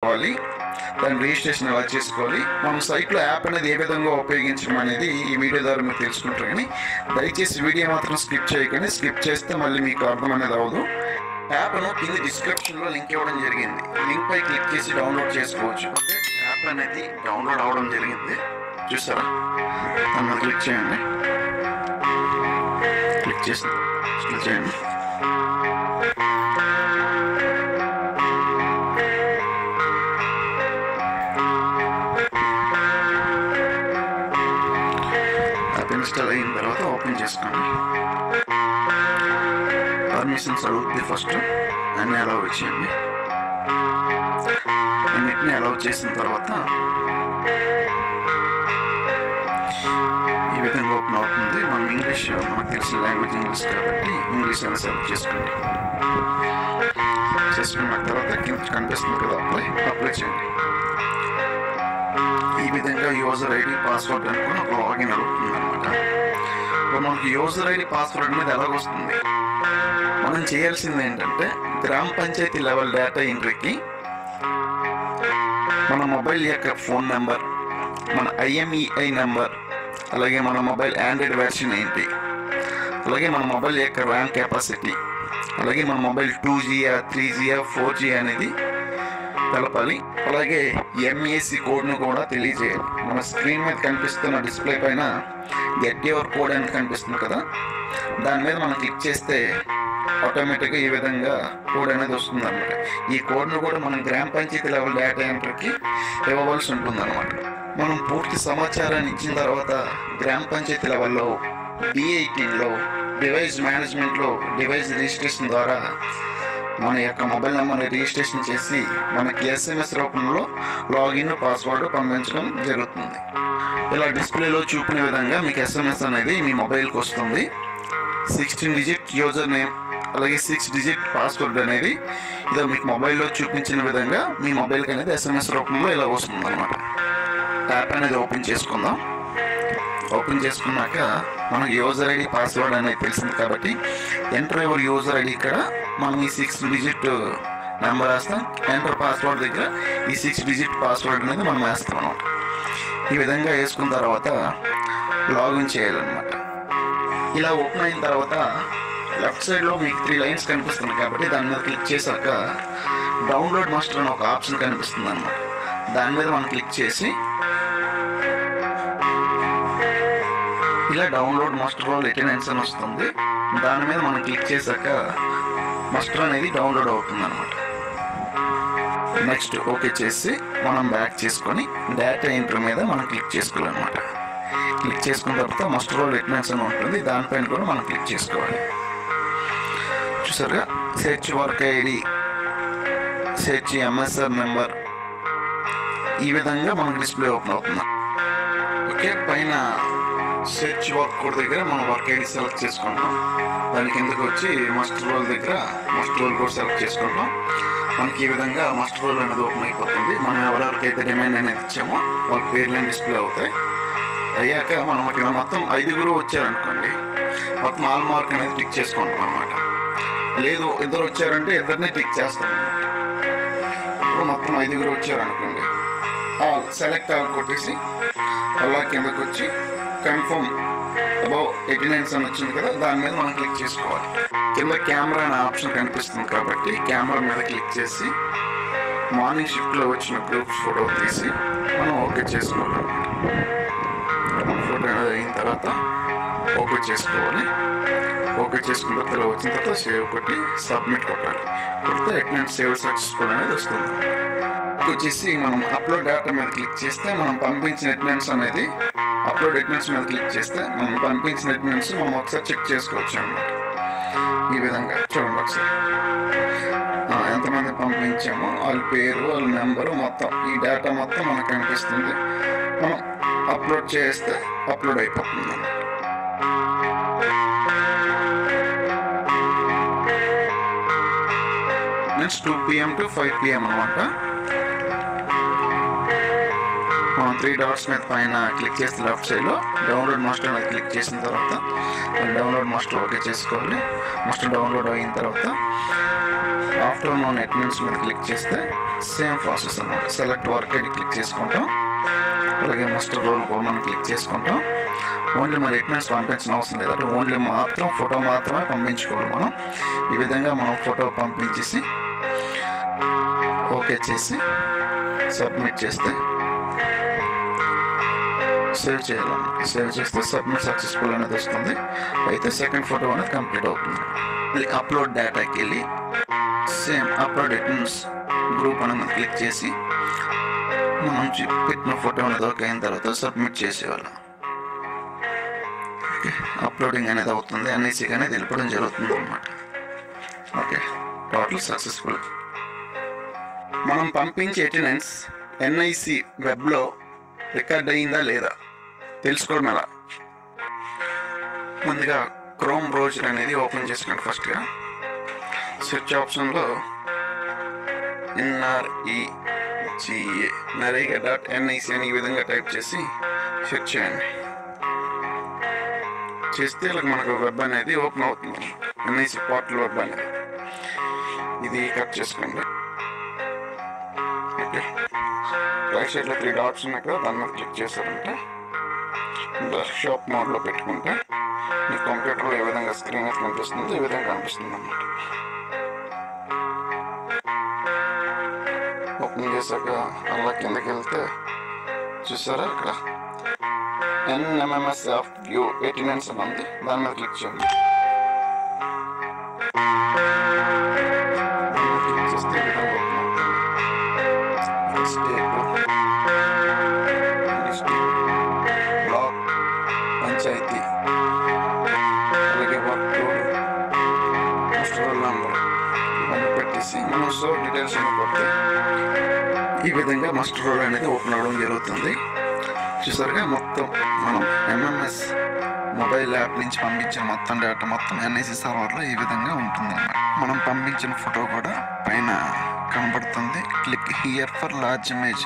చేసుకోవాలి, దాని రిజిస్ట్రేషన్ ఎలా చేసుకోవాలి, మనం సైట్లో యాప్ అనేది ఏ విధంగా ఉపయోగించడం అనేది ఈ వీడియో ద్వారా మీరు తెలుసుకుంటారు. కానీ దయచేసి వీడియో మాత్రం స్కిప్ చేయకండి. స్కిప్ చేస్తే మళ్ళీ మీకు అర్థం అనేది అవ్వదు. యాప్ను కింద డిస్క్రిప్షన్లో లింక్ ఇవ్వడం జరిగింది. లింక్ పై క్లిక్ చేసి డౌన్లోడ్ చేసుకోవచ్చు. ఓకే, యాప్ అనేది డౌన్లోడ్ అవ్వడం జరిగింది. చూసారా, దాన్ని క్లిక్ చేయండి. క్లిక్ చేయండి. ఇన్స్టాల్ అయిన తర్వాత ఓపెన్ చేసుకోండి. పర్మిషన్స్ అడుగుతుంది ఫస్ట్, అన్నీ అలౌ చేయండి. అన్నిటిని అలౌ చేసిన తర్వాత ఈ విధంగా ఓపెన్ అవుతుంది. మనం ఇంగ్లీష్, మనకు తెలిసిన లాంగ్వేజ్ ఇంగ్లీష్ కాబట్టి ఇంగ్లీష్ అని సెలెక్ట్ చేసుకున్న తర్వాత కింద కనిపిస్తుంది కదా, అప్లై చేయండి. ఈ విధంగా యూజర్ ఐడి పాస్వర్డ్ అనుకుని ఒక లాగిన్ అడుగుతుంది అనమాట. ఇప్పుడు మనకి యూజర్ ఐడి పాస్వర్డ్ అనేది ఎలాగొస్తుంది, మనం చేయాల్సింది ఏంటంటే గ్రామ పంచాయతీ లెవెల్ డేటా ఎంట్రీకి మన మొబైల్ యొక్క ఫోన్ నెంబర్, మన IMEI నెంబర్, అలాగే మన మొబైల్ ఆండ్రాయిడ్ వెర్షన్ ఏంటి, అలాగే మన మొబైల్ యొక్క ర్యామ్ కెపాసిటీ, అలాగే మన మొబైల్ 2Gయా 3Gయా 4G అనేది తెలపాలి. అలాగే MAC కోడ్ను కూడా తెలియజేయాలి. మన స్క్రీన్ మీద కనిపిస్తున్న డిస్ప్లే పైన గెట్ యువర్ కోడ్ అని కనిపిస్తుంది కదా, దాని మీద మనం క్లిక్ చేస్తే ఆటోమేటిక్గా ఈ విధంగా కోడ్ అనేది వస్తుంది అనమాట. ఈ కోడ్ను కూడా మనం గ్రామ పంచాయతీ లెవెల్ డేటా ఎంట్రీకి ఇవ్వవలసి ఉంటుంది అనమాట. మనం పూర్తి సమాచారాన్ని ఇచ్చిన తర్వాత గ్రామ పంచాయతీ లెవెల్లో D18లో డివైస్ మేనేజ్మెంట్లో డివైస్ రిజిస్ట్రేషన్ ద్వారా మన యొక్క మొబైల్ నెంబర్ని రిజిస్ట్రేషన్ చేసి మనకి SMS రూపంలో లాగిన్ పాస్వర్డ్ పంపించడం జరుగుతుంది. ఇలా డిస్ప్లేలో చూపిన విధంగా మీకు SMS అనేది మీ మొబైల్కి వస్తుంది. 16 డిజిట్ యూజర్ నేమ్, అలాగే 6 డిజిట్ పాస్వర్డ్ అనేది ఇదో మీకు మొబైల్లో చూపించిన విధంగా మీ మొబైల్కి అనేది SMS రూపంలో ఇలా వస్తుంది అనమాట. యాప్ అనేది ఓపెన్ చేసుకుందాం. ఓపెన్ చేసుకున్నాక మనకు యూజర్ ఐడి పాస్వర్డ్ అనేది తెలిసింది కాబట్టి ఎంటర్ యువర్ యూజర్ ఐడి, ఇక్కడ మనం ఈ 6 డిజిట్ నెంబర్ వేస్తాం. ఎంటర్ పాస్వర్డ్ దగ్గర ఈ 6 డిజిట్ పాస్వర్డ్ అనేది మనం వేస్తాం అనమాట. ఈ విధంగా వేసుకున్న తర్వాత లాగిన్ చేయాలన్నమాట. ఇలా ఓపెన్ అయిన తర్వాత లెఫ్ట్ సైడ్లో మీకు 3 లైన్స్ కనిపిస్తుంది కాబట్టి దాని మీద క్లిక్ చేశాక డౌన్లోడ్ మాస్టర్ అని ఒక ఆప్షన్ కనిపిస్తుంది అన్నమాట. దాని మీద మనం క్లిక్ చేసి ఇలా డౌన్లోడ్ మాస్టర్ లెటెనెన్స్ అని వస్తుంది. దాని మీద మనం క్లిక్ చేశాక మాస్టర్ అనేది డౌన్లోడ్ అవుతుంది అనమాట. నెక్స్ట్ ఓకే చేసి మనం బ్యాక్ చేసుకొని డేటా ఎంట్రీ మీద మనం క్లిక్ చేసుకోవాలన్నమాట. క్లిక్ చేసుకున్న తర్వాత మాస్టర్ లెటెనెన్స్ అని ఉంటుంది, దానిపైన కూడా మనం క్లిక్ చేసుకోవాలి. చూసారుగా, search work ID, search MSR number, ఈ విధంగా మనకు డిస్ప్లే ఓపెన్ అవుతుంది. ఓకే, పైన సెర్చ్ వర్క్ కోడ్ దగ్గర మనం వర్క్ ఐడి సెలెక్ట్ చేసుకుంటాం. దాని కిందకి వచ్చి మాస్టర్ రోల్ దగ్గర మాస్టర్ రోల్ కూడా సెలెక్ట్ చేసుకుంటాం. మనకి ఈ విధంగా మాస్టర్ రోల్ అనేది ఓపెన్ అయిపోతుంది. మనం ఎవరెవరికైతే డిమాండ్ అనేది ఇచ్చామో వాళ్ళ పేర్లు డిస్ప్లే అవుతాయి. అయ్యాక మనం ఇక్కడ మొత్తం 5 వచ్చారనుకోండి, మొత్తం ఆల్ మార్క్ అనేది టిక్ చేసుకుంటాం అనమాట. లేదు ఇద్దరు వచ్చారంటే ఇద్దరిని టిక్ చేస్తాం అనమాట. ఇప్పుడు మొత్తం 5 వచ్చారనుకోండి, ఆల్ సెలెక్ట్ ఆల్ కొట్టేసి అలా కిందకి వచ్చి కన్ఫర్మ్ అబౌవ్ 89 అని వచ్చింది కదా, దాని మీద మనం క్లిక్ చేసుకోవాలి. కింద కెమెరా అనే ఆప్షన్ కనిపిస్తుంది కాబట్టి కెమెరా మీద క్లిక్ చేసి మార్నింగ్ షిఫ్ట్లో వచ్చిన గ్రూప్స్ ఫోటో తీసి మనం ఓకే చేసుకోవాలి. ఫోటో అయిన తర్వాత ఓకే చేసుకోవాలి. ఓకే చేసుకున్న తర్వాత వచ్చిన తర్వాత సేవ్ కొట్టి సబ్మిట్ కొట్టాలి. కొడితే అటెండెన్స్ సేవ్ సక్సెస్ఫుల్ అనేది వస్తుంది. వచ్చేసి మనం అప్లోడ్ డేటా మీద క్లిక్ చేస్తే మనం పంపించిన అటెండెన్స్ అనేది అప్లోడ్ అటెండెన్స్ మీద క్లిక్ చేస్తే మనం పంపించిన అటెండెన్స్ మనం ఒకసారి చెక్ చేసుకోవచ్చు అన్నమాట. ఈ విధంగా చూడండి ఒకసారి ఎంతమంది పంపించామో వాళ్ళ పేరు, వాళ్ళ నెంబరు, మొత్తం ఈ డేటా మొత్తం మనకు కనిపిస్తుంది. మనం అప్లోడ్ చేస్తే అప్లోడ్ అయిపోతుంది. నెక్స్ట్ 2 PM to 5 PM అనమాట. 3 డాట్స్ మీద పైన క్లిక్ చేస్తే లెఫ్ట్ సైడ్లో డౌన్లోడ్ మాస్టర్ మీద క్లిక్ చేసిన తర్వాత డౌన్లోడ్ మాస్టర్ ఓకే చేసుకోవాలి. మాస్టర్ డౌన్లోడ్ అయిన తర్వాత ఆఫ్టర్నూన్ అటెండెన్స్ మీద క్లిక్ చేస్తే సేమ్ ప్రాసెస్ అన్నమాట. సెలెక్ట్ వర్క్ ఐడి క్లిక్ చేసుకుంటాం, అలాగే మాస్టర్ రోల్ మనం క్లిక్ చేసుకుంటాం. ఓన్లీ మరి అటెండెన్స్ పంపించిన అవసరం లేదు, ఓన్లీ మాత్రం ఫోటో మాత్రమే పంపించుకోవాలి మనం. ఈ విధంగా మనం ఫోటో పంపించేసి ఓకే చేసి సబ్మిట్ చేస్తే సేవ్ చేయాలన్నమాట. సేవ్ చేస్తే సబ్మిట్ సక్సెస్ఫుల్ అనేది వస్తుంది. అయితే సెకండ్ ఫోటో అనేది కంప్లీట్ అవుతుంది. మళ్ళీ అప్లోడ్ డేటాకి వెళ్ళి సేమ్ అప్లోడ్ అటెండెన్స్ గ్రూప్ అనేది క్లిక్ చేసి మనం పెట్టిన ఫోటో అనేది ఓకే అయిన తర్వాత సబ్మిట్ చేసేవాళ్ళం. ఓకే, అప్లోడింగ్ అనేది అవుతుంది, ఎన్ఐసికి అనేది వెళ్ళిపోవడం జరుగుతుంది అన్నమాట. Okay, total successful. మనం పంపించే అటెండెన్స్ ఎన్ఐసి వెబ్లో రికార్డ్ అయ్యిందా లేదా తెలుసుకోవడం ఎలా? ముందుగా క్రోమ్ బ్రౌజర్ అనేది ఓపెన్ చేసుకోండి. ఫస్ట్గా సెర్చ్ ఆప్షన్లో NREGA.NIC అని ఈ విధంగా టైప్ చేసి సెర్చ్ చేయండి. చేస్తే ఇలా మనకు వెబ్ అనేది ఓపెన్ అవుతుంది, NIC పోర్టల్ వెబ్ అనేది. ఇది కట్ చేసుకోండి. ఓకే, రైట్ సైడ్లో 3 డాట్స్ ఉన్నాయి కదా, దాని మీద క్లిక్ చేశారంటే డెస్క్టాప్ మోడ్లో పెట్టుకుంటే మీ కంప్యూటర్లో ఏ విధంగా స్క్రీన్ అయితే కనిపిస్తుందో ఈ విధంగా కనిపిస్తుంది అన్నమాట. ఓపెన్ చేశాక అలా కిందకి వెళ్తే చూసారా ఇక్కడ NMMS ఆఫ్ వ్యూ అటెండెన్స్ అని ఉంది, దాని మీద క్లిక్ చేయండి. క్లిక్ చేస్తే ఈ విధంగా ఓపెన్ అవుతుంది. స్టేట్, డిస్ట్రిక్ట్, బ్లాక్, పంచాయతీ, అలాగే వర్క్, మాస్టర్ నెంబర్ ఇవన్నీ పెట్టేసి మనం సో డీటెయిల్స్ అని కొడితే ఈ విధంగా మాస్టర్ రోల్ అనేది ఓపెన్ అవ్వడం జరుగుతుంది. చూసారుగా మొత్తం మనం MMS మొబైల్ యాప్ నుంచి పంపించిన మొత్తం డేటా మొత్తం NIC సర్వర్లో ఈ విధంగా ఉంటుంది అన్నమాట. మనం పంపించిన ఫోటో కూడా పైన కనబడుతుంది. Click here for large image